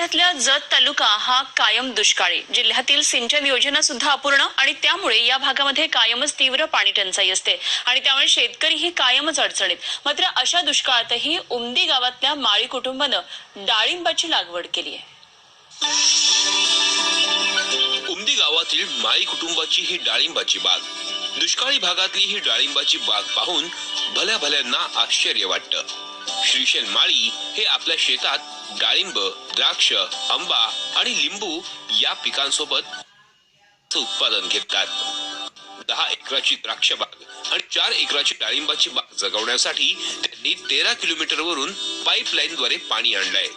जिल्ह्यातल्या जत तालुका हा कायम दुष्काळी, जिल्ह्यातील सिंचन योजना सुद्धा अपूर्ण आणि त्यामुळे या भागामध्ये कायमच तीव्र पाणी टंचाई असते आणि त्यामुळे शेतकरीही कायमच अडचणीत। मात्र अशा दुष्काळातही उमदी गावातल्या माळी कुटुंबानं डाळिंबाची लागवड केली आहे। उमदी गावातील माळी कुटुंबाची ही डाळिंबाची बाग, दुष्काळी भागातली ही डाळिंबाची बाग पाहून भल्या भल्यांना आश्चर्य वाटतं। श्रीशैल माळी हे आपल्या शेतात डाळिंब, द्राक्ष, आंबा आणि लिंबू या पिकांसोबत उत्पादन घेतात। 10 एकराची द्राक्ष बाग आणि 4 एकराची डाळिंबाची बाग जगवण्यासाठी त्यांनी 13 किलोमीटरवरून पाईपलाईनद्वारे पाणी आणलंय।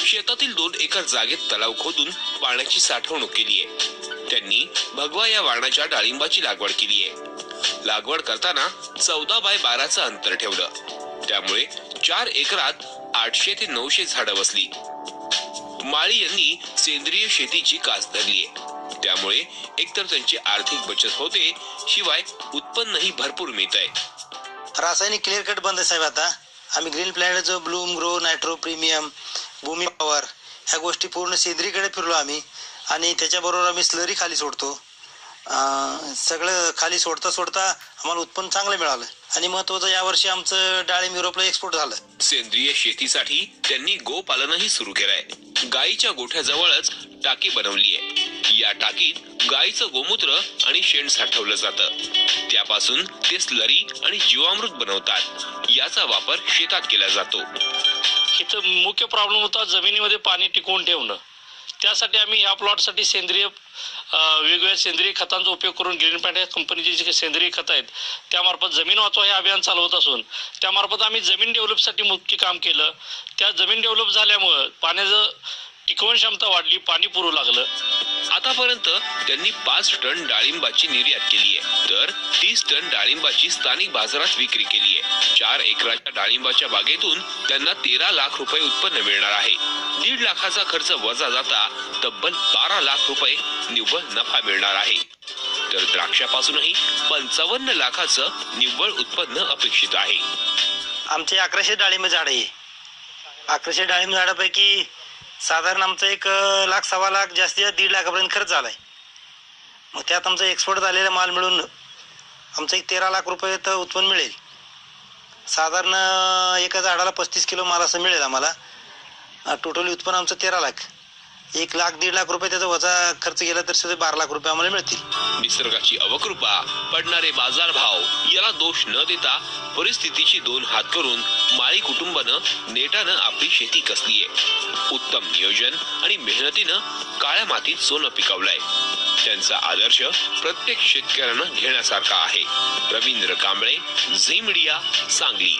शेतातील 2 एकर जागेत तलाव खोदून पाण्याची साठवणूक केली आहे। त्यांनी भगवा या वाणाच्या डाळिंबाची लागवड केली आहे। लागवड करताना 14 बाय 12चं अंतर ठेवलं, त्यामुळे 4 एकरात 800 ते 900 झाडं बसली। माळी यांनी सेंद्रिय शेतीची कास धरली आहे, त्यामुळे एकतर त्यांची आर्थिक बचत होते, शिवाय उत्पन्नही भरपूर मिळतंय। रासायनिक क्लिअर कट बंद आहे साहेब। आता आम्ही ग्रीन प्लॅनेट जो ब्लूम ग्रो नायट्रो प्रीमियम भूमी पॉवर ह्या गोष्टी पूर्ण सेंद्रियकडे फिरलो आम्ही आणि त्याच्याबरोबर आम्ही स्लरी खाली सोडतो। सगळं खाली सोडता सोडता आम्हाला उत्पन्न चांगलं मिळालं आणि महत्वाचं यावर्षी आमचं डाळिंब युरोपला एक्सपोर्ट झालं। सेंद्रिय शेतीसाठी त्यांनी गोपालनही सुरू केलंय। गायीच्या गोठ्याजवळच टाकी बनवली आहे। या टाकीत गायीचं गोमूत्र आणि शेण साठवलं जातं, त्यापासून ते स्लरी आणि जीवामृत बनवतात। याचा वापर शेतात केला जातो। इथं मुख्य प्रॉब्लेम होता जमिनीमध्ये पाणी टिकवून ठेवणं। त्यासाठी आम्ही या प्लॉटसाठी वेगवेगळ्या सेंद्रिय खतांचा उपयोग करून ग्रीन प्लॅनेट कंपनीची जी सेंद्रिय खत आहेत त्यामार्फत जमीन वाचवा हे अभियान चालवत असून त्यामार्फत आम्ही जमीन डेव्हलपसाठी मुख्य काम केलं। त्या जमीन डेव्हलप झाल्यामुळे पाण्याचं टिकवण क्षमता वाढली, पाणी पुरू लागलं। आतापर्यंत त्यांनी 5 टन डाळिंबाची निर्यात केली आहे, तर 30 टन डाळिंबाची स्थानिक बाजारात विक्री केली आहे। 4 एकराच्या डाळिंबाच्या बागेतून त्यांना 13 लाख रुपये उत्पन्न मिळणार आहे। 1.5 लाखाचा खर्च वजा जाता तब्बल 12 लाख रुपये निव्वळ नफा मिळणार आहे। तर द्राक्षापासूनही 55 लाखाचं निव्वळ उत्पन्न अपेक्षित आहे। आमचे 1100 डाळिंब झाड आहे। 1100 डाळिंब झाडापैकी साधारण आमचं 1 लाख 1.25 लाख जास्तीत 1.5 लाखापर्यंत खर्च झालाय। मग त्यात आमचा एक्सपोर्ट झालेला माल मिळून आमचं 13 लाख रुपये तर उत्पन्न मिळेल। साधारण एका झाडाला 35 किलो माल असं मिळेल आम्हाला। टोटली उत्पन्न आमचं 13 लाख। 1 लाख 1.5 लाख रुपये त्याचा वजा खर्च गेला तर 12 लाख रुपये आम्हाला मिळतील। निसर्गाची अवकृपा, पडणारे बाजारभाव याला दोष न देता परिस्थितीची 2 हात करून माळी कुटुंबानं नेटानं आपली शेती कसली आहे। उत्तम नियोजन आणि मेहनतीनं काळ्या मातीत सोनं पिकवलंय। त्यांचा आदर्श प्रत्येक शेतकऱ्यानं घेण्यासारखा आहे। रवींद्र कांबळे, झी मीडिया, सांगली।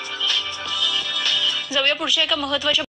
जाऊया पुढच्या एका महत्त्वाच्या